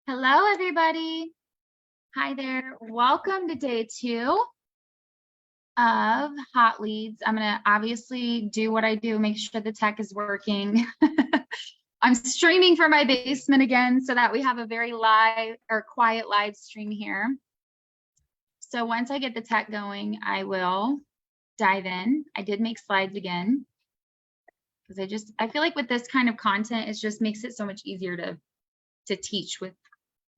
Hello, everybody. Hi there. Welcome to day 2 of Hot Leads. I'm going to obviously do what I do, make sure the tech is working. I'm streaming from my basement again so that we have a very live or quiet live stream here. So once I get the tech going, I will dive in. I did make slides again because I feel like with this kind of content, it just makes it so much easier to teach with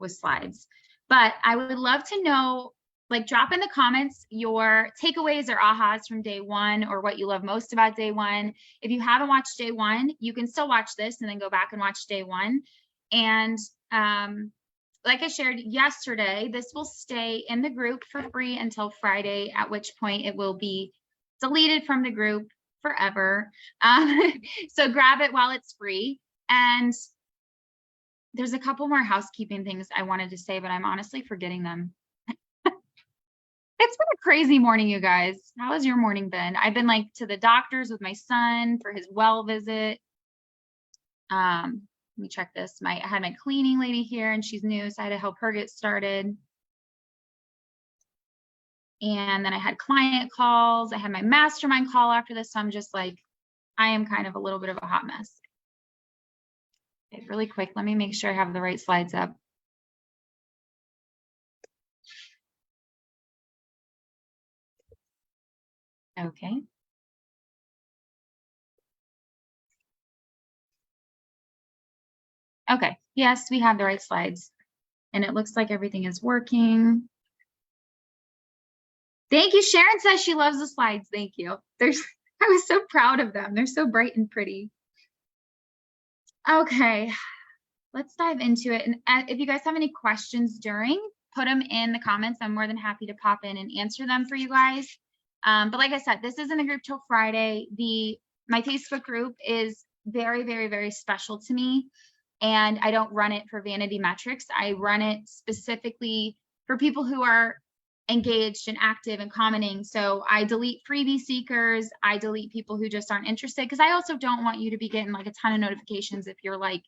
slides. But I would love to know, like, drop in the comments your takeaways or ahas from day 1 or what you love most about day 1. If you haven't watched day 1, you can still watch this and then go back and watch day 1. And like I shared yesterday, this will stay in the group for free until Friday, at which point it will be deleted from the group forever. So grab it while it's free. And there's a couple more housekeeping things I wanted to say, but I'm honestly forgetting them. It's been a crazy morning, you guys. How has your morning been? I've been like to the doctor's with my son for his well visit. Let me check this. I had my cleaning lady here and she's new, so I had to help her get started. And then I had client calls. I had my mastermind call after this. So I'm just like, I am kind of a little bit of a hot mess. Okay, really quick, let me make sure I have the right slides up. Okay. Okay, yes, we have the right slides. And it looks like everything is working. Thank you. Sharon says she loves the slides. Thank you. I was so proud of them. They're so bright and pretty. Okay, let's dive into it. And if you guys have any questions during, put them in the comments. I'm more than happy to pop in and answer them for you guys. But like I said, this isn't a group till Friday. My Facebook group is very, very, very special to me. And I don't run it for vanity metrics. I run it specifically for people who are engaged and active and commenting. So I delete freebie seekers. I delete people who just aren't interested, because I also don't want you to be getting like a ton of notifications if you're like,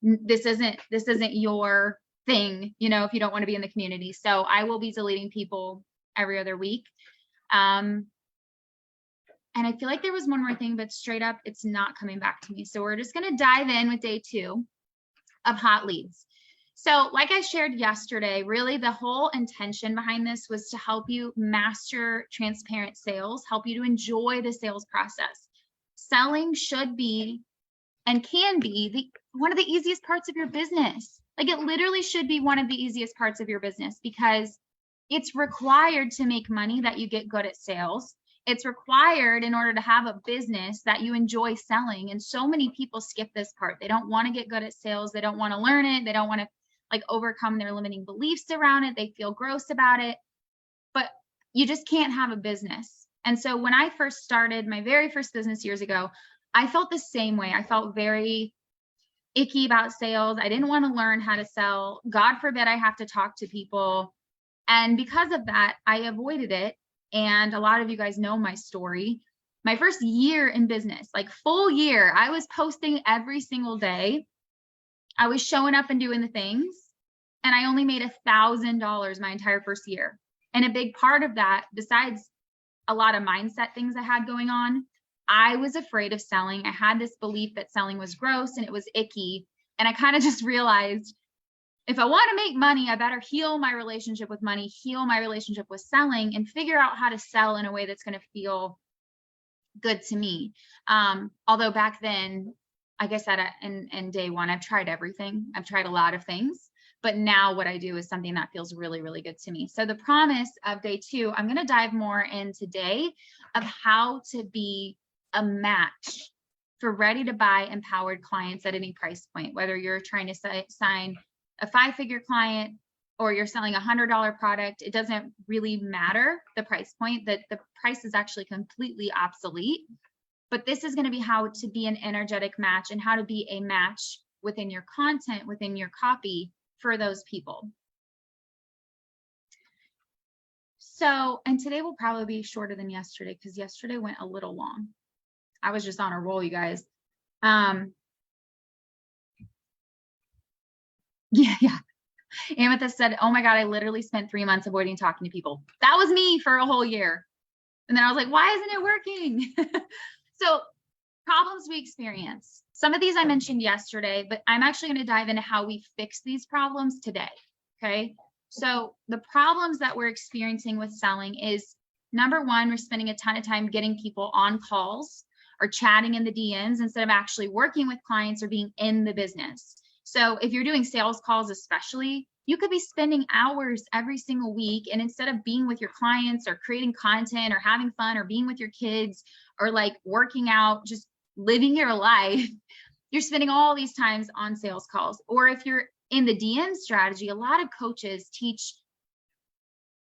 this isn't your thing, you know, if you don't want to be in the community. So I will be deleting people every other week. And I feel like there was one more thing, but straight up, it's not coming back to me. So we're just going to dive in with day 2 of Hot Leads. So like I shared yesterday, really the whole intention behind this was to help you master transparent sales, help you to enjoy the sales process. Selling should be and can be one of the easiest parts of your business. Like, it literally should be one of the easiest parts of your business, because it's required to make money that you get good at sales. It's required in order to have a business that you enjoy selling. And so many people skip this part. They don't want to get good at sales. They don't want to learn it. They don't want to like overcome their limiting beliefs around it. They feel gross about it, but you just can't have a business. And so when I first started my very first business years ago, I felt the same way. I felt very icky about sales. I didn't want to learn how to sell. God forbid I have to talk to people. And because of that, I avoided it. And a lot of you guys know my story. My first year in business, like full year, I was posting every single day. I was showing up and doing the things. And I only made $1,000 my entire first year. And a big part of that, besides a lot of mindset things I had going on, I was afraid of selling. I had this belief that selling was gross and it was icky. And I kind of just realized, if I want to make money, I better heal my relationship with money, heal my relationship with selling, and figure out how to sell in a way that's going to feel good to me. Although back then, like I said, in day 1, I've tried everything. I've tried a lot of things. But now what I do is something that feels really, really good to me. So the promise of day 2, I'm going to dive more in today of how to be a match for ready to buy empowered clients at any price point, whether you're trying to sign a 5-figure client or you're selling a $100 product. It doesn't really matter the price point. That the price is actually completely obsolete. But this is going to be how to be an energetic match and how to be a match within your content, within your copy for those people. So, and today will probably be shorter than yesterday, because yesterday went a little long. I was just on a roll, you guys. Yeah. Amethyst said, oh my God, I literally spent 3 months avoiding talking to people. That was me for a whole year. And then I was like, why isn't it working? So problems we experience. Some of these I mentioned yesterday, but I'm actually going to dive into how we fix these problems today. Okay. So the problems that we're experiencing with selling is, number one, we're spending a ton of time getting people on calls or chatting in the DMs instead of actually working with clients or being in the business. So if you're doing sales calls, especially, you could be spending hours every single week. And instead of being with your clients or creating content or having fun or being with your kids or like working out, just living your life, you're spending all these times on sales calls. Or if you're in the DM strategy, a lot of coaches teach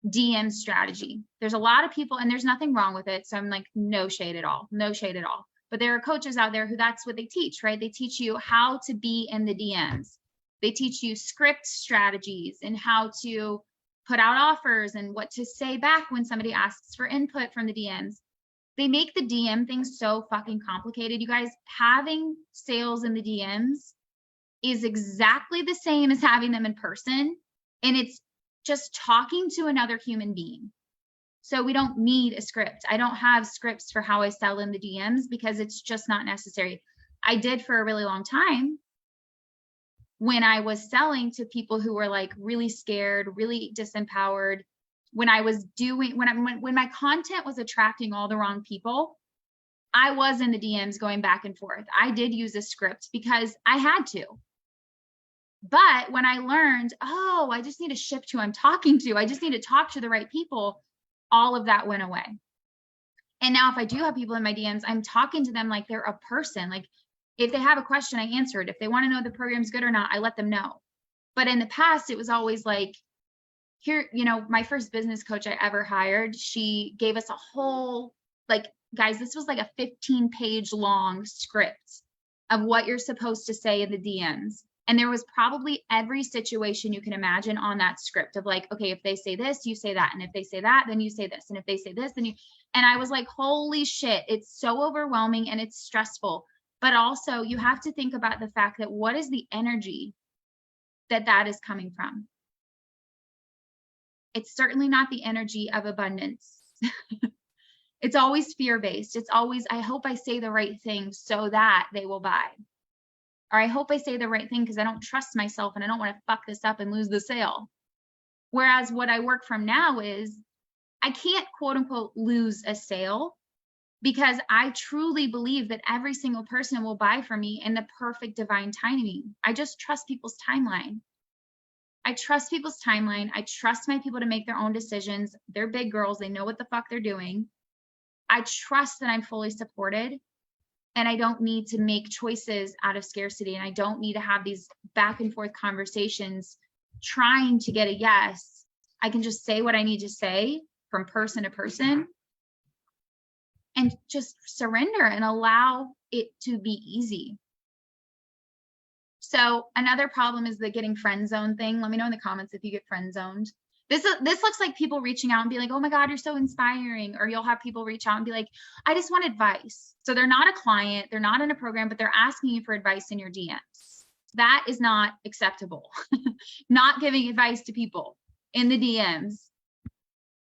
DM strategy. There's a lot of people, and there's nothing wrong with it. So I'm like, no shade at all, no shade at all. But there are coaches out there who that's what they teach, right? They teach you how to be in the DMs. They teach you script strategies and how to put out offers and what to say back when somebody asks for input from the DMs. They make the DM thing so fucking complicated. You guys, having sales in the DMs is exactly the same as having them in person. And it's just talking to another human being. So we don't need a script. I don't have scripts for how I sell in the DMs because it's just not necessary. I did for a really long time when I was selling to people who were like really scared, really disempowered. When I was doing, when my content was attracting all the wrong people, I was in the DMs going back and forth. I did use a script because I had to. But when I learned, oh, I just need to shift who I'm talking to, I just need to talk to the right people, all of that went away. And now if I do have people in my DMs, I'm talking to them like they're a person. Like if they have a question, I answer it. If they want to know if the program's good or not, I let them know. But in the past, it was always like, here, you know, my first business coach I ever hired, she gave us a whole, like, guys, this was like a 15-page long script of what you're supposed to say in the DMs. And there was probably every situation you can imagine on that script of like, okay, if they say this, you say that. And if they say that, then you say this. And if they say this, then you, and I was like, holy shit, it's so overwhelming and it's stressful. But also you have to think about the fact that what is the energy that is coming from? It's certainly not the energy of abundance. It's always fear-based. It's always, I hope I say the right thing so that they will buy. Or I hope I say the right thing because I don't trust myself and I don't want to fuck this up and lose the sale. Whereas what I work from now is I can't quote unquote lose a sale because I truly believe that every single person will buy from me in the perfect divine timing. I just trust people's timeline. I trust people's timeline. I trust my people to make their own decisions. They're big girls. They know what the fuck they're doing. I trust that I'm fully supported. And I don't need to make choices out of scarcity. And I don't need to have these back and forth conversations trying to get a yes. I can just say what I need to say from person to person and just surrender and allow it to be easy. So another problem is the getting friend zone thing. Let me know in the comments if you get friend zoned. This looks like people reaching out and be like, oh my God, you're so inspiring. Or you'll have people reach out and be like, I just want advice. So they're not a client, they're not in a program, but they're asking you for advice in your DMs. That is not acceptable. Not giving advice to people in the DMs,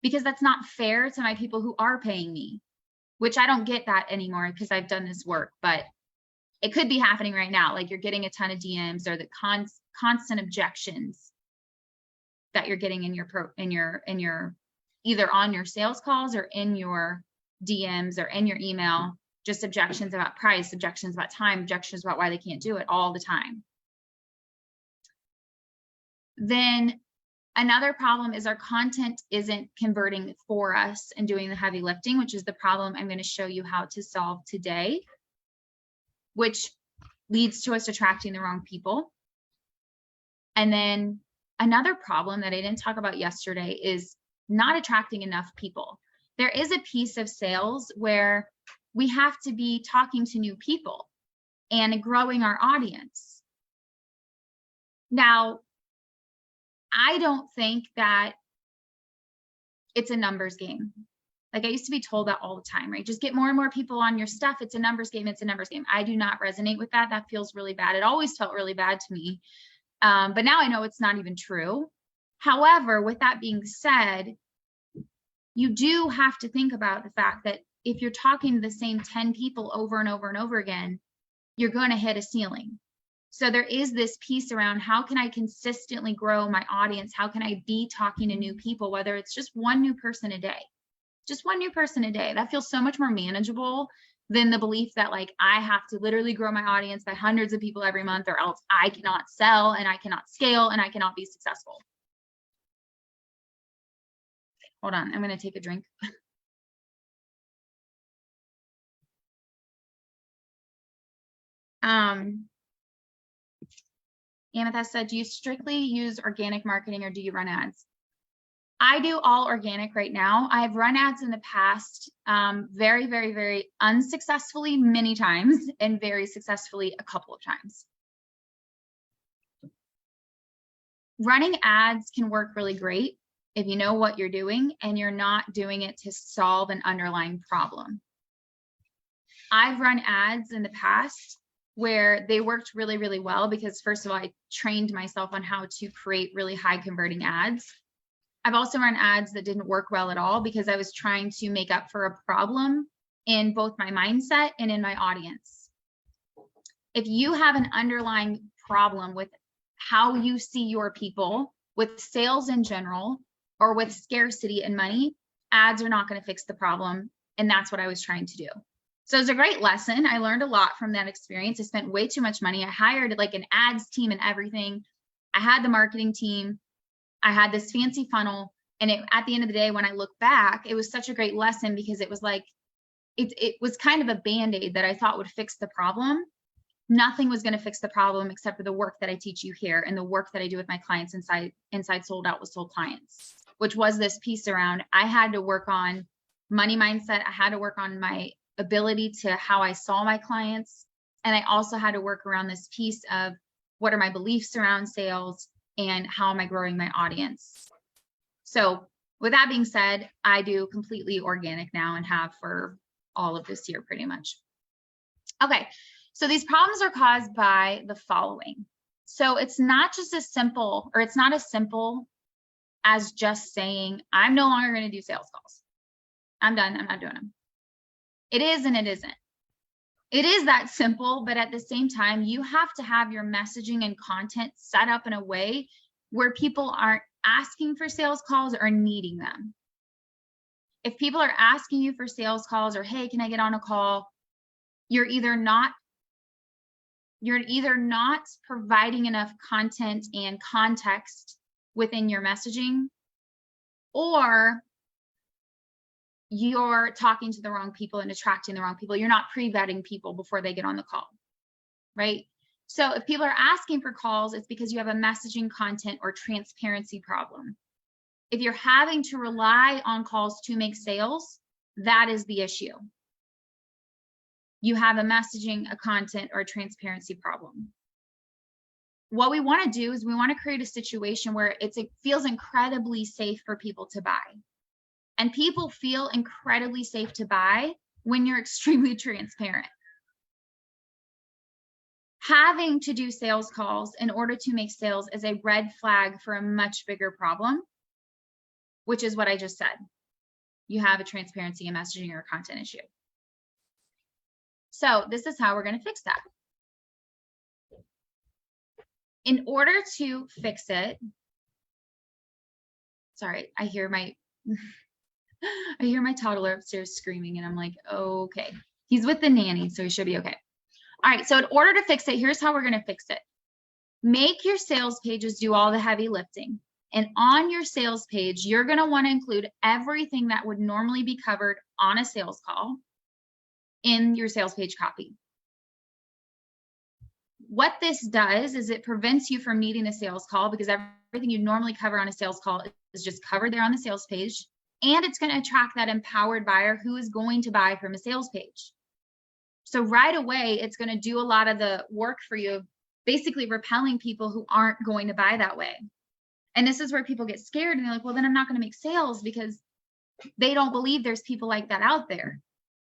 because that's not fair to my people who are paying me, which I don't get that anymore because I've done this work, but it could be happening right now. Like you're getting a ton of DMs or the constant objections that you're getting in your either on your sales calls or in your DMs or in your email, just objections about price, objections about time, objections about why they can't do it all the time. Then another problem is our content isn't converting for us and doing the heavy lifting, which is the problem I'm going to show you how to solve today, which leads to us attracting the wrong people. And then another problem that I didn't talk about yesterday is not attracting enough people. There is a piece of sales where we have to be talking to new people and growing our audience. Now, I don't think that it's a numbers game. Like I used to be told that all the time, right? Just get more and more people on your stuff. It's a numbers game. It's a numbers game. I do not resonate with that. That feels really bad. It always felt really bad to me. But now I know it's not even true. However, with that being said, you do have to think about the fact that if you're talking to the same 10 people over and over and over again, you're going to hit a ceiling. So there is this piece around how can I consistently grow my audience? How can I be talking to new people, whether it's just one new person a day? Just one new person a day. That feels so much more manageable than the belief that like I have to literally grow my audience by hundreds of people every month, or else I cannot sell and I cannot scale and I cannot be successful. Hold on, I'm going to take a drink. Amethyst said, do you strictly use organic marketing or do you run ads? I do all organic right now. I've run ads in the past, very, very, very unsuccessfully many times, and very successfully a couple of times. Running ads can work really great if you know what you're doing and you're not doing it to solve an underlying problem. I've run ads in the past where they worked really, really well because, first of all, I trained myself on how to create really high converting ads. I've also run ads that didn't work well at all because I was trying to make up for a problem in both my mindset and in my audience. If you have an underlying problem with how you see your people, with sales in general, or with scarcity and money, ads are not going to fix the problem. And that's what I was trying to do. So it was a great lesson. I learned a lot from that experience. I spent way too much money. I hired like an ads team and everything. I had the marketing team. I had this fancy funnel. And at the end of the day, when I look back, it was such a great lesson because it was like, it was kind of a Band-Aid that I thought would fix the problem. Nothing was going to fix the problem except for the work that I teach you here and the work that I do with my clients inside Sold Out with Sold Clients, which was this piece around, I had to work on money mindset. I had to work on my ability to how I saw my clients. And I also had to work around this piece of what are my beliefs around sales and how am I growing my audience? So with that being said, I do completely organic now and have for all of this year pretty much. Okay, so these problems are caused by the following. So it's not just as simple, or it's not as simple as just saying, I'm no longer going to do sales calls. I'm done. I'm not doing them. It is and it isn't. It is that simple, but at the same time, you have to have your messaging and content set up in a way where people aren't asking for sales calls or needing them. If people are asking you for sales calls or, hey, can I get on a call? You're either not providing enough content and context within your messaging, or you're talking to the wrong people and attracting the wrong people. You're not pre-vetting people before they get on the call, right? So if people are asking for calls, it's because you have a messaging, content, or transparency problem. If you're having to rely on calls to make sales, that is the issue. You have a messaging, a content, or a transparency problem. What we want to do is we want to create a situation where it feels incredibly safe for people to buy. And people feel incredibly safe to buy when you're extremely transparent. Having to do sales calls in order to make sales is a red flag for a much bigger problem, which is what I just said. You have a transparency and messaging or content issue. So this is how we're going to fix that. In order to fix it, sorry, I hear my toddler upstairs screaming and I'm like, okay, he's with the nanny, so he should be okay. All right, so in order to fix it, here's how we're going to fix it. Make your sales pages do all the heavy lifting. And on your sales page, you're going to want to include everything that would normally be covered on a sales call in your sales page copy. What this does is it prevents you from needing a sales call because everything you normally cover on a sales call is just covered there on the sales page. And it's going to attract that empowered buyer who is going to buy from a sales page. So right away, it's going to do a lot of the work for you, basically repelling people who aren't going to buy that way. And this is where people get scared and they're like, well, then I'm not going to make sales because they don't believe there's people like that out there.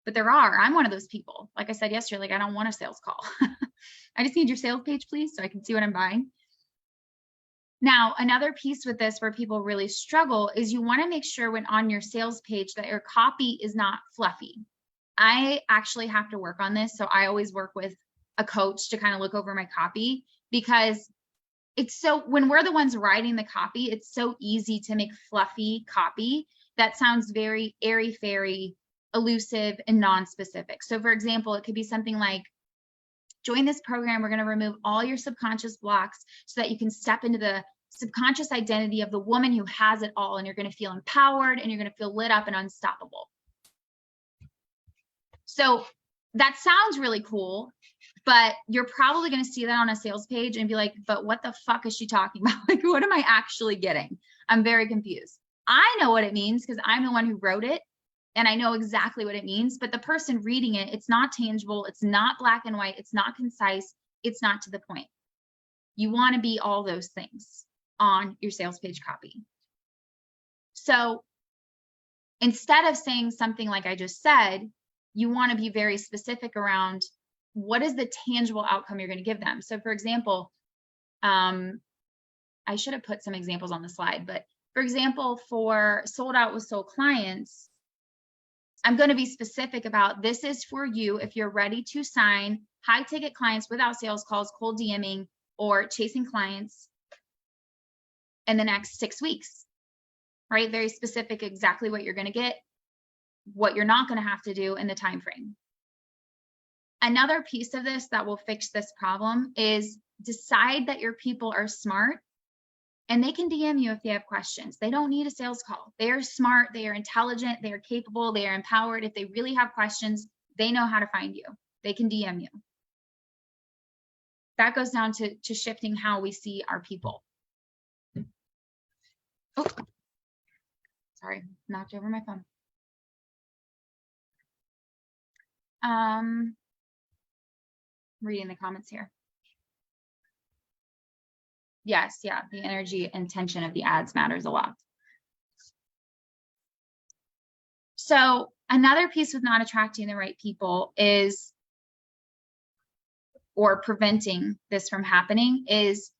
But there are. I'm one of those people. Like I said yesterday, like I don't want a sales call. I just need your sales page, please, so I can see what I'm buying. Now, another piece with this where people really struggle is you want to make sure when on your sales page that your copy is not fluffy. I actually have to work on this. So I always work with a coach to kind of look over my copy, because it's so, when we're the ones writing the copy, it's so easy to make fluffy copy that sounds very airy-fairy, elusive, and non-specific. So for example, it could be something like, join this program, we're going to remove all your subconscious blocks so that you can step into the subconscious identity of the woman who has it all, and you're going to feel empowered and you're going to feel lit up and unstoppable. So that sounds really cool, but you're probably going to see that on a sales page and be like, but what the fuck is she talking about? Like, what am I actually getting? I'm very confused. I know what it means because I'm the one who wrote it and I know exactly what it means, but the person reading it, it's not tangible. It's not black and white. It's not concise. It's not to the point. You want to be all those things on your sales page copy. So instead of saying something like I just said, you want to be very specific around what is the tangible outcome you're going to give them. So for example, I should have put some examples on the slide, but for example, for sold out with soul clients, I'm going to be specific about this is for you if you're ready to sign high ticket clients without sales calls, cold DMing, or chasing clients in the next 6 weeks, right? Very specific, exactly what you're going to get, what you're not going to have to do in the time frame. Another piece of this that will fix this problem is decide that your people are smart and they can DM you if they have questions. They don't need a sales call. They are smart, they are intelligent, they are capable, they are empowered. If they really have questions, they know how to find you. They can DM you. That goes down to shifting how we see our people. Oh, sorry, knocked over my phone. Reading the comments here. Yes, yeah, the energy and tension of the ads matters a lot. So another piece with not attracting the right people is, or preventing this from happening, is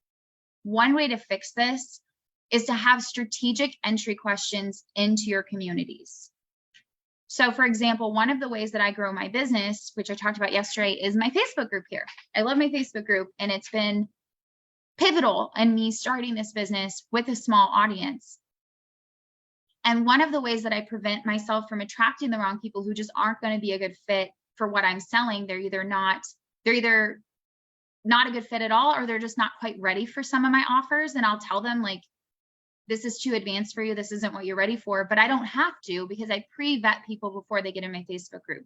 one way to fix this is to have strategic entry questions into your communities. So for example, one of the ways that I grow my business, which I talked about yesterday, is my Facebook group here. I love my Facebook group, and it's been pivotal in me starting this business with a small audience. And one of the ways that I prevent myself from attracting the wrong people who just aren't going to be a good fit for what I'm selling, they're either not a good fit at all, or they're just not quite ready for some of my offers. And I'll tell them, like, this is too advanced for you. This isn't what you're ready for, but I don't have to, because I pre-vet people before they get in my Facebook group.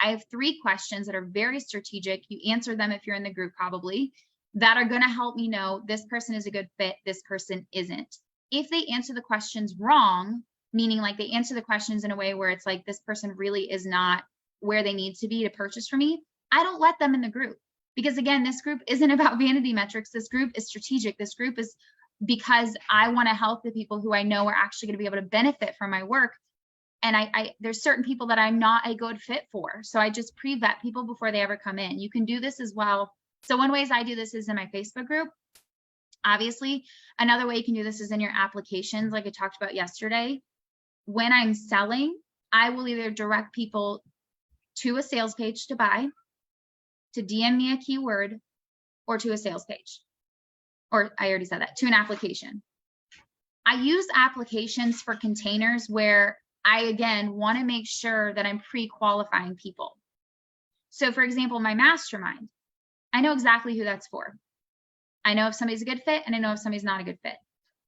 I have 3 questions that are very strategic. You answer them if you're in the group, probably, that are going to help me know this person is a good fit, this person isn't. If they answer the questions wrong, meaning like they answer the questions in a way where it's like this person really is not where they need to be to purchase from me, I don't let them in the group. Because again, this group isn't about vanity metrics. This group is strategic. This group is because I want to help the people who I know are actually going to be able to benefit from my work. And there's certain people that I'm not a good fit for. So I just pre-vet people before they ever come in. You can do this as well. So one way I do this is in my Facebook group. Obviously, another way you can do this is in your applications, like I talked about yesterday. When I'm selling, I will either direct people to a sales page to buy, to DM me a keyword, or to a sales page. Or I already said that, to an application. I use applications for containers where I, again, want to make sure that I'm pre-qualifying people. So for example, my mastermind, I know exactly who that's for. I know if somebody's a good fit, and I know if somebody's not a good fit.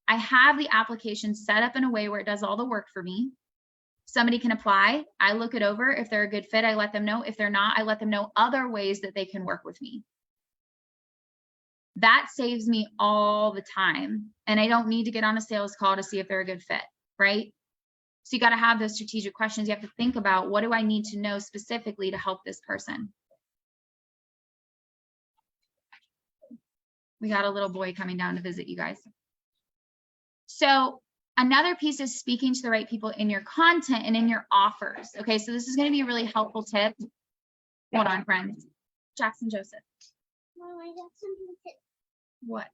I have the application set up in a way where it does all the work for me. Somebody can apply. I look it over. If they're a good fit, I let them know. If they're not, I let them know other ways that they can work with me. That saves me all the time. And I don't need to get on a sales call to see if they're a good fit, right? So you got to have those strategic questions. You have to think about, what do I need to know specifically to help this person? We got a little boy coming down to visit you guys. So another piece is speaking to the right people in your content and in your offers. Okay, so this is going to be a really helpful tip. Hold on, friends. Jackson Joseph. Mom, I got something to... What?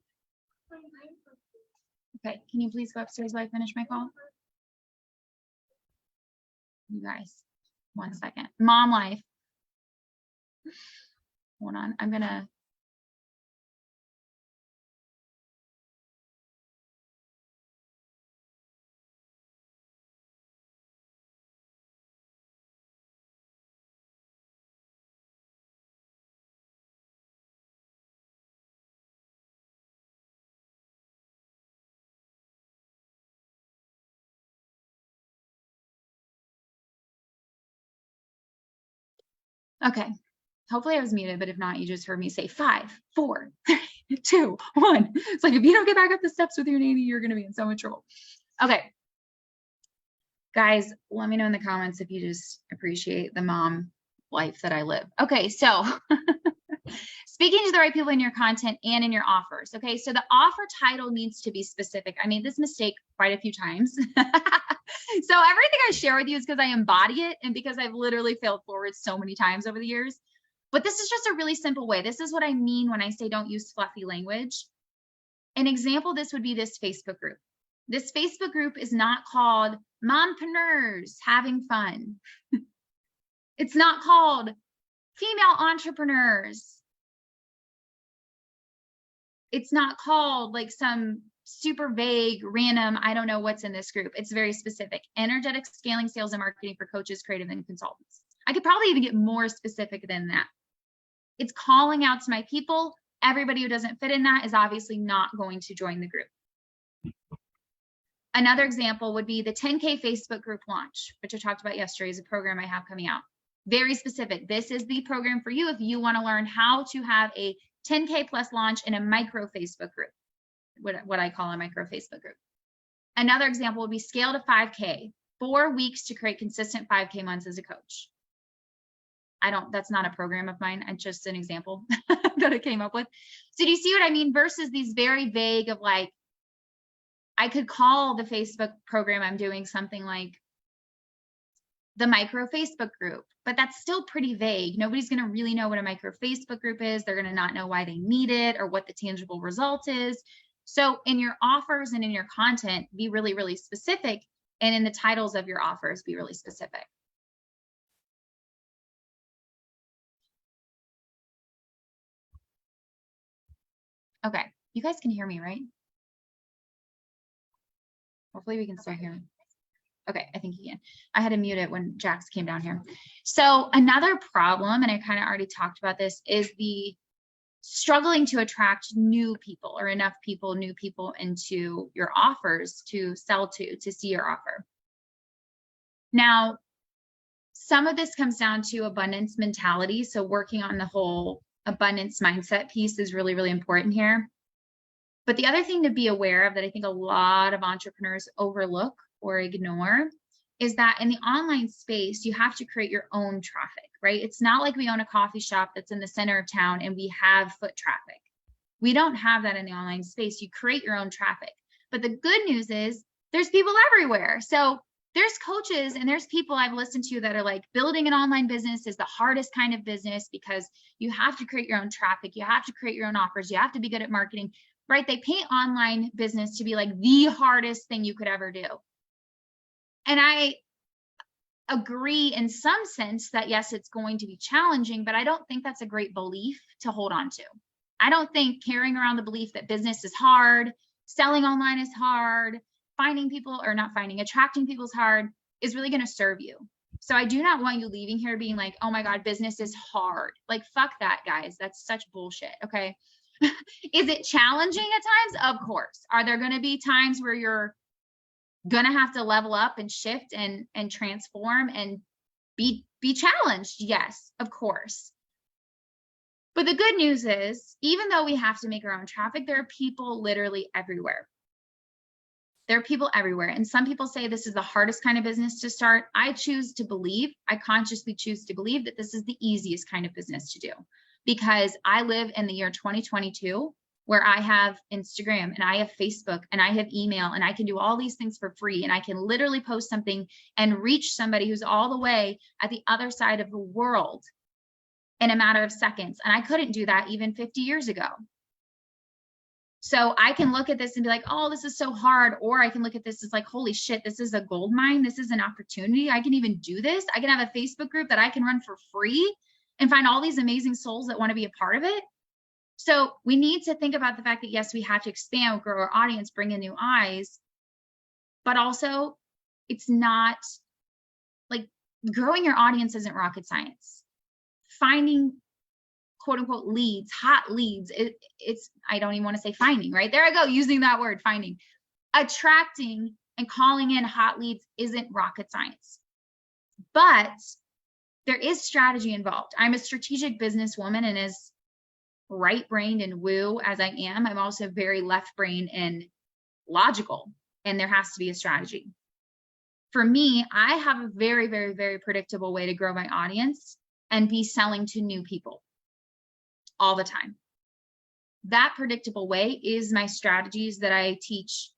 Okay, can you please go upstairs while I finish my call? You guys, 1 second. Mom life. Hold on, I'm gonna. Okay, hopefully I was muted, but if not, you just heard me say 5, 4, 3, 2, 1. It's like, if you don't get back up the steps with your nanny, you're gonna be in so much trouble. Okay. Guys, let me know in the comments if you just appreciate the mom life that I live. Okay, so speaking to the right people in your content and in your offers. Okay, so the offer title needs to be specific. I made this mistake quite a few times. So everything I share with you is because I embody it and because I've literally failed forward so many times over the years. But this is just a really simple way. This is what I mean when I say don't use fluffy language. An example, this would be this Facebook group. This Facebook group is not called Mompreneurs Having Fun. It's not called Female Entrepreneurs. It's not called like some super vague, random, I don't know what's in this group. It's very specific. Energetic scaling sales and marketing for coaches, creative, and consultants. I could probably even get more specific than that. It's calling out to my people. Everybody who doesn't fit in that is obviously not going to join the group. Another example would be the 10K Facebook group launch, which I talked about yesterday, is a program I have coming out. Very specific. This is the program for you if you want to learn how to have a 10K plus launch in a micro Facebook group, what I call a micro Facebook group. Another example would be scale to 5K, 4 weeks to create consistent 5K months as a coach. That's not a program of mine. It's just an example that I came up with. So do you see what I mean? Versus these very vague of like, I could call the Facebook program I'm doing something like the micro Facebook group, but that's still pretty vague. Nobody's going to really know what a micro Facebook group is. They're going to not know why they need it or what the tangible result is. So in your offers and in your content, be really, really specific. And in the titles of your offers, be really specific. Okay, you guys can hear me, right? Hopefully we can still hear me. Okay, I think you can. I had to mute it when Jax came down here. So another problem, and I kind of already talked about this, is the struggling to attract new people or enough people, new people into your offers to sell to see your offer. Now, some of this comes down to abundance mentality. So working on the whole abundance mindset piece is really, really important here. But the other thing to be aware of that I think a lot of entrepreneurs overlook or ignore is that in the online space, you have to create your own traffic, right? It's not like we own a coffee shop that's in the center of town and we have foot traffic. We don't have that in the online space. You create your own traffic. But the good news is there's people everywhere. So there's coaches and there's people I've listened to that are like, building an online business is the hardest kind of business because you have to create your own traffic. You have to create your own offers. You have to be good at marketing, right? They paint online business to be like the hardest thing you could ever do. And I agree in some sense that yes, it's going to be challenging, but I don't think that's a great belief to hold on to. I don't think carrying around the belief that business is hard, selling online is hard, attracting people is hard is really going to serve you. So I do not want you leaving here being like, oh my God, business is hard. Like, fuck that, guys. That's such bullshit. Okay. Is it challenging at times? Of course. Are there going to be times where you're going to have to level up and shift and transform and be challenged? Yes, of course. But the good news is, even though we have to make our own traffic, there are people literally everywhere. There are people everywhere. And some people say this is the hardest kind of business to start. I consciously choose to believe that this is the easiest kind of business to do, because I live in the year 2022 where I have Instagram and I have Facebook and I have email and I can do all these things for free. And I can literally post something and reach somebody who's all the way at the other side of the world in a matter of seconds. And I couldn't do that even 50 years ago. So I can look at this and be like, oh, this is so hard. Or I can look at this as like, holy shit, this is a gold mine. This is an opportunity. I can even do this. I can have a Facebook group that I can run for free and find all these amazing souls that want to be a part of it. So we need to think about the fact that, yes, we have to expand, grow our audience, bring in new eyes, but also it's not like growing your audience isn't rocket science. Finding quote unquote leads, hot leads. It's, I don't even want to say finding, right? There I go, using that word, finding. Attracting and calling in hot leads isn't rocket science, but there is strategy involved. I'm a strategic businesswoman, and as right-brained and woo as I am, I'm also very left-brained and logical, and there has to be a strategy. For me, I have a very, very, very predictable way to grow my audience and be selling to new people all the time. That predictable way is my strategies that I teach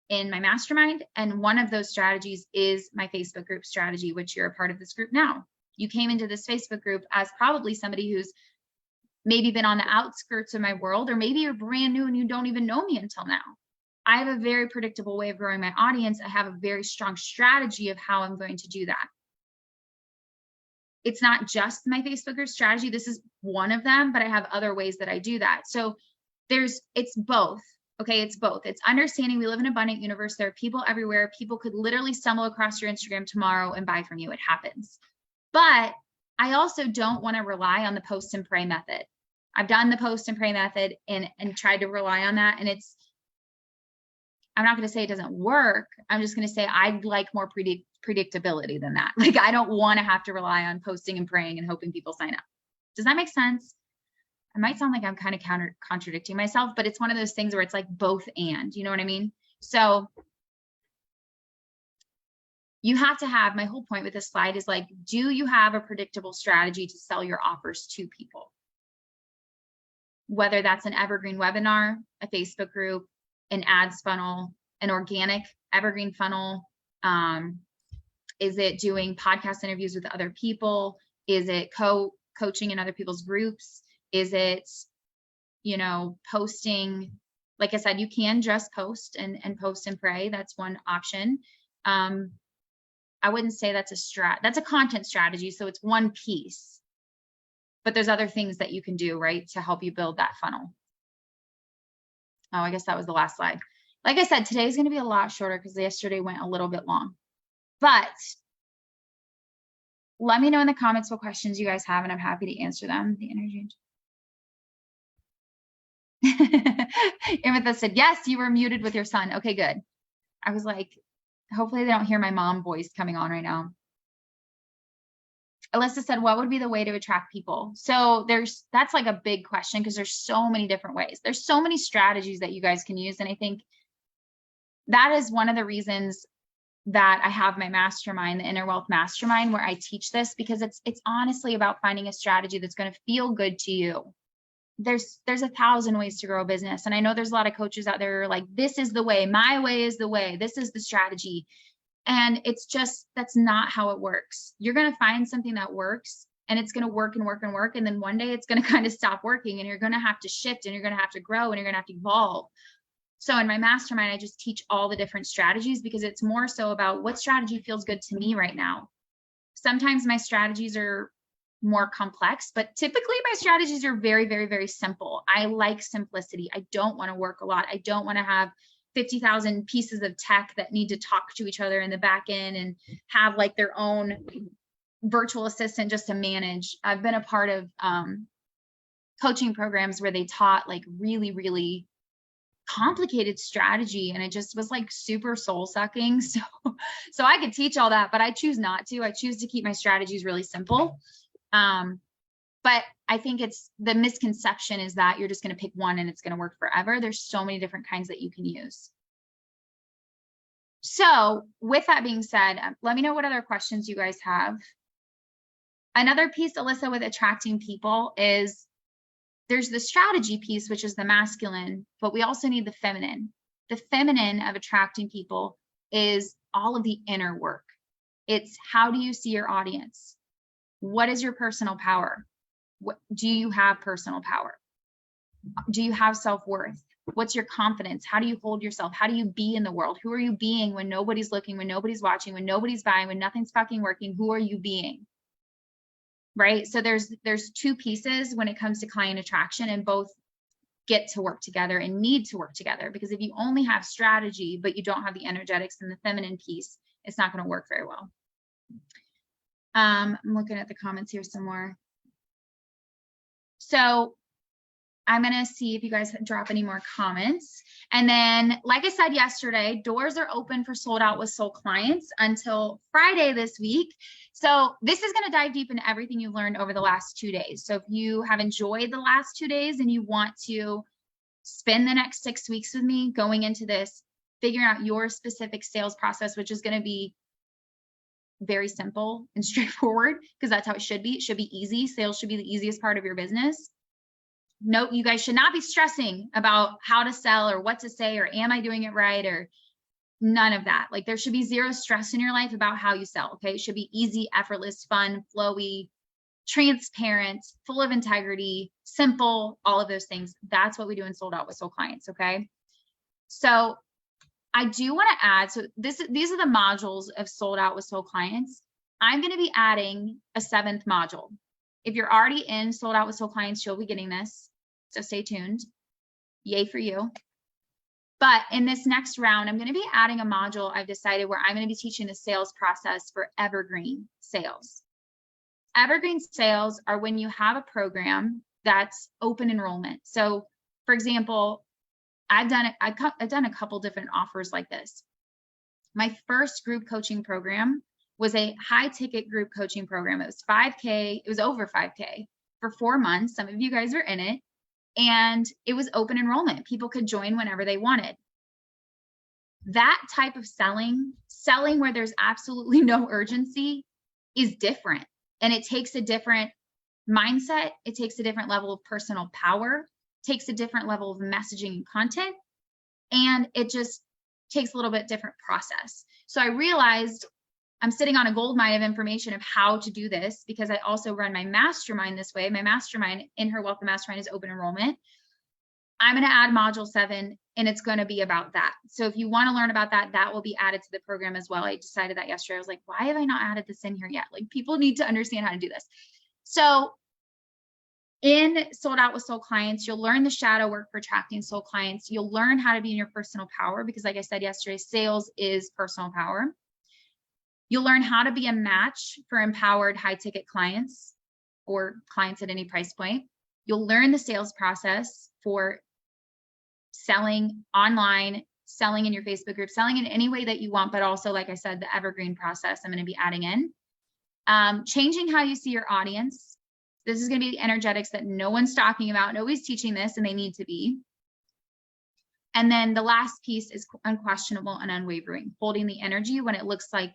in my mastermind. And one of those strategies is my Facebook group strategy, which you're a part of this group now. You came into this Facebook group as probably somebody who's maybe been on the outskirts of my world, or maybe you're brand new and you don't even know me until now. I have a very predictable way of growing my audience. I have a very strong strategy of how I'm going to do that. It's not just my Facebook group strategy. This is one of them, but I have other ways that I do that. So it's both. Okay, it's both. It's understanding we live in an abundant universe. There are people everywhere. People could literally stumble across your Instagram tomorrow and buy from you. It happens. But I also don't want to rely on the post and pray method. I've done the post and pray method and tried to rely on that. And I'm not going to say it doesn't work. I'm just going to say I'd like more predictability than that. Like, I don't want to have to rely on posting and praying and hoping people sign up. Does that make sense? I might sound like I'm kind of contradicting myself, but it's one of those things where it's like both and, you know what I mean? So you have to have, my whole point with this slide is like, do you have a predictable strategy to sell your offers to people? Whether that's an evergreen webinar, a Facebook group, an ads funnel, an organic evergreen funnel. Is it doing podcast interviews with other people? Is it coaching in other people's groups? Is it, posting? Like I said, you can just post and post and pray. That's one option. I wouldn't say that's that's a content strategy. So it's one piece, but there's other things that you can do, right, to help you build that funnel. Oh, I guess that was the last slide. Like I said, today's going to be a lot shorter because yesterday went a little bit long. But let me know in the comments what questions you guys have, and I'm happy to answer them. The energy. Amethyst said, yes, you were muted with your son. Okay, good. I was like, hopefully they don't hear my mom voice coming on right now. Alyssa said, what would be the way to attract people? So that's like a big question because there's so many different ways. There's so many strategies that you guys can use. And I think that is one of the reasons that I have my mastermind, the Inner Wealth Mastermind, where I teach this, because it's honestly about finding a strategy that's going to feel good to you. There's 1,000 ways to grow a business. And I know there's a lot of coaches out there who are like, this is the way, my way is the way, this is the strategy. And it's just, that's not how it works. You're going to find something that works, and it's going to work and work and work. And then one day it's going to kind of stop working, and you're going to have to shift, and you're going to have to grow, and you're going to have to evolve. So in my mastermind, I just teach all the different strategies because it's more so about what strategy feels good to me right now. Sometimes my strategies are more complex, but typically my strategies are very, very, very simple. I like simplicity. I don't want to work a lot. I don't want to have 50,000 pieces of tech that need to talk to each other in the back end and have like their own virtual assistant just to manage. I've been a part of coaching programs where they taught like really, really complicated strategy, and it just was like super soul sucking. So I could teach all that, but I choose not to. I choose to keep my strategies really simple. But I think it's the misconception is that you're just going to pick one and it's going to work forever. There's so many different kinds that you can use. So with that being said, let me know what other questions you guys have. Another piece, Alyssa, with attracting people is there's the strategy piece, which is the masculine, but we also need the feminine. The feminine of attracting people is all of the inner work. It's how do you see your audience? What is your personal power? Do you have personal power? Do you have self-worth? What's your confidence? How do you hold yourself? How do you be in the world? Who are you being when nobody's looking, when nobody's watching, when nobody's buying, when nothing's fucking working? Who are you being? Right? So there's two pieces when it comes to client attraction, and both get to work together and need to work together, because if you only have strategy, but you don't have the energetics and the feminine piece, it's not going to work very well. I'm looking at the comments here some more. So I'm going to see if you guys drop any more comments. And then, like I said yesterday, doors are open for Sold Out with Soul clients until Friday this week. So this is going to dive deep into everything you've learned over the last 2 days. So if you have enjoyed the last 2 days and you want to spend the next 6 weeks with me going into this, figuring out your specific sales process, which is going to be very simple and straightforward, because that's how it should be. It should be easy. Sales should be the easiest part of your business. No, you guys should not be stressing about how to sell or what to say, or am I doing it right, or none of that. Like, there should be zero stress in your life about how you sell. Okay. It should be easy, effortless, fun, flowy, transparent, full of integrity, simple, all of those things. That's what we do in Sold Out with Soul clients. Okay. So I do want to add, so these are the modules of Sold Out with Soul clients. I'm going to be adding a 7th module. If you're already in Sold Out with Soul clients, you'll be getting this. So stay tuned. Yay for you. But in this next round, I'm going to be adding a module I've decided where I'm going to be teaching the sales process for evergreen sales. Evergreen sales are when you have a program that's open enrollment. So for example, I've done a couple different offers like this. My first group coaching program was a high ticket group coaching program. It was 5K. It was over 5K for 4 months. Some of you guys are in it, and it was open enrollment. People could join whenever they wanted. That type of selling where there's absolutely no urgency, is different. And it takes a different mindset. It takes a different level of personal power, takes a different level of messaging and content. And it just takes a little bit different process. So I realized I'm sitting on a gold mine of information of how to do this, because I also run my mastermind this way. My mastermind in her Wealth Mastermind is open enrollment. I'm going to add module 7, and it's going to be about that. So if you want to learn about that, that will be added to the program as well. I decided that yesterday. I was like, why have I not added this in here yet? Like, people need to understand how to do this. So in Sold Out with Soul clients, you'll learn the shadow work for attracting soul clients. You'll learn how to be in your personal power, because like I said yesterday, sales is personal power. You'll learn how to be a match for empowered high ticket clients or clients at any price point. You'll learn the sales process for selling online, selling in your Facebook group, selling in any way that you want, but also, like I said, the evergreen process I'm going to be adding in. Changing how you see your audience. This is going to be the energetics that no one's talking about. Nobody's teaching this, and they need to be. And then the last piece is unquestionable and unwavering, holding the energy when it looks like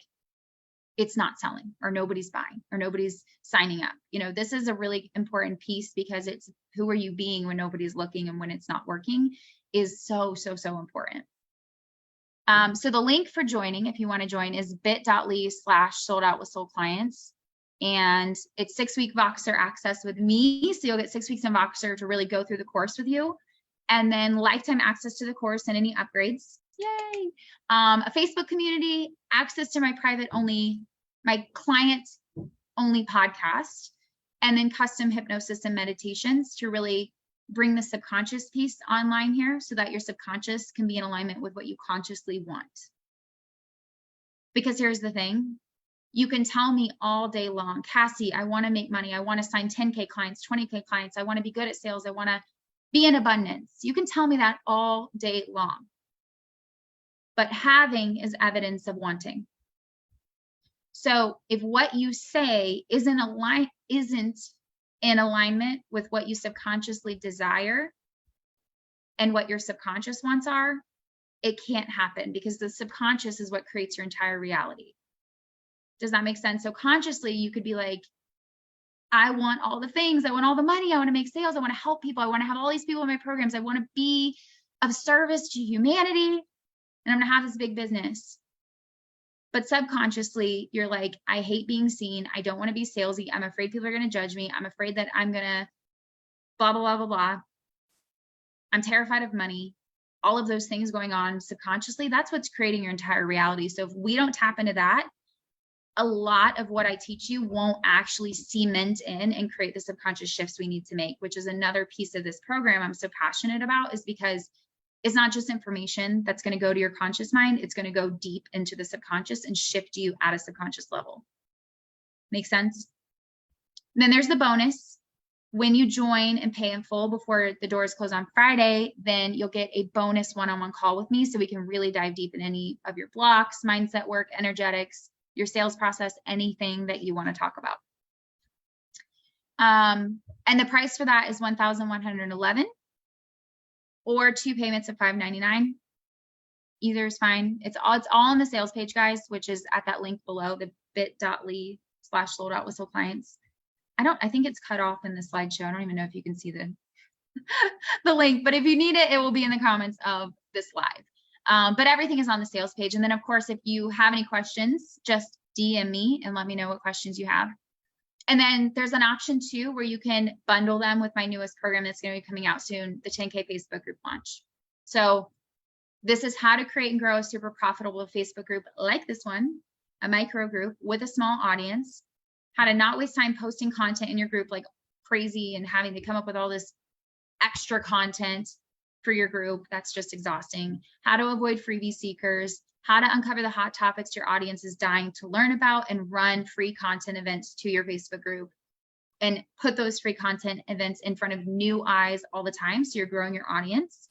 it's not selling, or nobody's buying, or nobody's signing up. You know, this is a really important piece, because it's who are you being when nobody's looking and when it's not working is so, so, so important. So the link for joining, if you want to join, is bit.ly/Sold Out with Soul clients. And it's 6-week Voxer access with me. So you'll get 6 weeks in Voxer to really go through the course with you. And then lifetime access to the course and any upgrades. Yay. A Facebook community, access to my my client only podcast, and then custom hypnosis and meditations to really bring the subconscious piece online here, so that your subconscious can be in alignment with what you consciously want. Because here's the thing. You can tell me all day long, Cassie, I want to make money. I want to sign 10K clients, 20K clients. I want to be good at sales. I want to be in abundance. You can tell me that all day long. But having is evidence of wanting. So if what you say isn't in alignment with what you subconsciously desire and what your subconscious wants are, it can't happen, because the subconscious is what creates your entire reality. Does that make sense? So consciously, you could be like, I want all the things. I want all the money. I want to make sales. I want to help people. I want to have all these people in my programs. I want to be of service to humanity. And I'm going to have this big business. But subconsciously, you're like, I hate being seen. I don't want to be salesy. I'm afraid people are going to judge me. I'm afraid that I'm going to blah, blah, blah, blah, blah. I'm terrified of money. all of those things going on subconsciously, that's what's creating your entire reality. So if we don't tap into that, a lot of what I teach you won't actually cement in and create the subconscious shifts we need to make, which is another piece of this program I'm so passionate about, is because it's not just information that's going to go to your conscious mind. It's going to go deep into the subconscious and shift you at a subconscious level. Make sense? Then there's the bonus. When you join and pay in full before the doors close on Friday, then you'll get a bonus one-on-one call with me so we can really dive deep in any of your blocks, mindset work, energetics, your sales process, anything that you want to talk about. And the price for that is $1,111 or 2 payments of $599. Either is fine. It's all on the sales page, guys, which is at that link below, the bit.ly/sold-out-with-sold-clients. I think it's cut off in the slideshow. I don't even know if you can see the link, but if you need it, it will be in the comments of this live. But everything is on the sales page. And then of course, if you have any questions, just DM me and let me know what questions you have. And then there's an option too, where you can bundle them with my newest program that's going to be coming out soon, the 10K Facebook group launch. So this is how to create and grow a super profitable Facebook group like this one, a micro group with a small audience, how to not waste time posting content in your group like crazy and having to come up with all this extra content for your group. That's just exhausting. How to avoid freebie seekers, how to uncover the hot topics your audience is dying to learn about and run free content events to your Facebook group and put those free content events in front of new eyes all the time so you're growing your audience.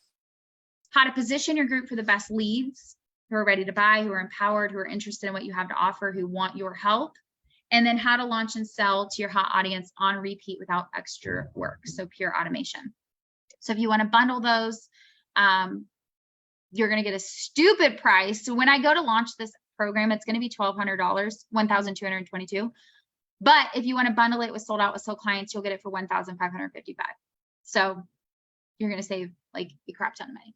How to position your group for the best leads who are ready to buy, who are empowered, who are interested in what you have to offer, who want your help. And then how to launch and sell to your hot audience on repeat without extra work. So pure automation. So if you want to bundle those, you're going to get a stupid price. So when I go to launch this program, it's going to be $1,200, $1,222. But if you want to bundle it with Sold Out with Sold Clients, you'll get it for $1,555. So you're going to save like a crap ton of money.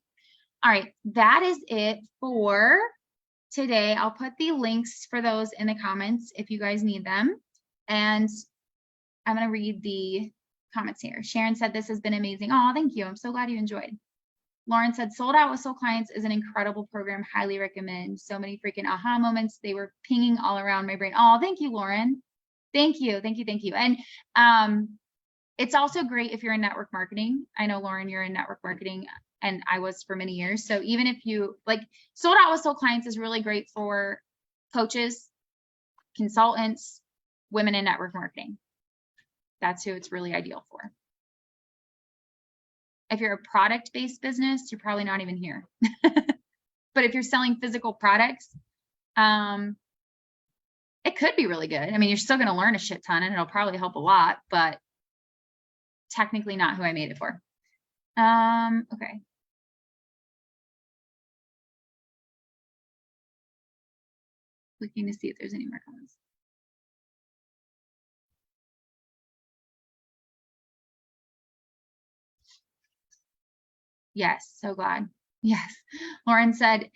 All right, that is it for today. I'll put the links for those in the comments if you guys need them. And I'm going to read the comments here. Sharon said, this has been amazing. Oh, thank you. I'm so glad you enjoyed. Lauren said, Sold Out with Sold Clients is an incredible program. Highly recommend. So many freaking aha moments. They were pinging all around my brain. Oh, thank you, Lauren. Thank you. Thank you. Thank you. And it's also great if you're in network marketing. I know, Lauren, you're in network marketing, and I was for many years. So even if you like, Sold Out with Sold Clients is really great for coaches, consultants, women in network marketing. That's who it's really ideal for. If you're a product-based business, you're probably not even here. But if you're selling physical products, it could be really good. I mean, you're still going to learn a shit ton and it'll probably help a lot, but technically not who I made it for. Okay. Looking to see if there's any more comments. Yes, so glad. Yes. Lauren said,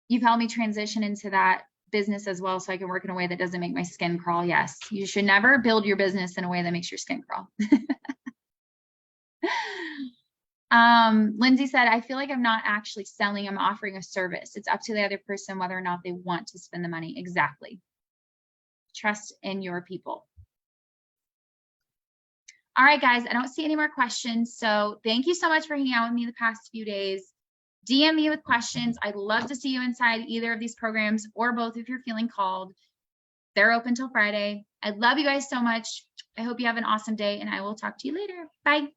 you've helped me transition into that business as well so I can work in a way that doesn't make my skin crawl. Yes, you should never build your business in a way that makes your skin crawl. Lindsay said, I feel like I'm not actually selling, I'm offering a service. It's up to the other person whether or not they want to spend the money. Exactly. Trust in your people. All right, guys, I don't see any more questions. So thank you so much for hanging out with me the past few days. DM me with questions. I'd love to see you inside either of these programs or both if you're feeling called. They're open till Friday. I love you guys so much. I hope you have an awesome day, and I will talk to you later. Bye.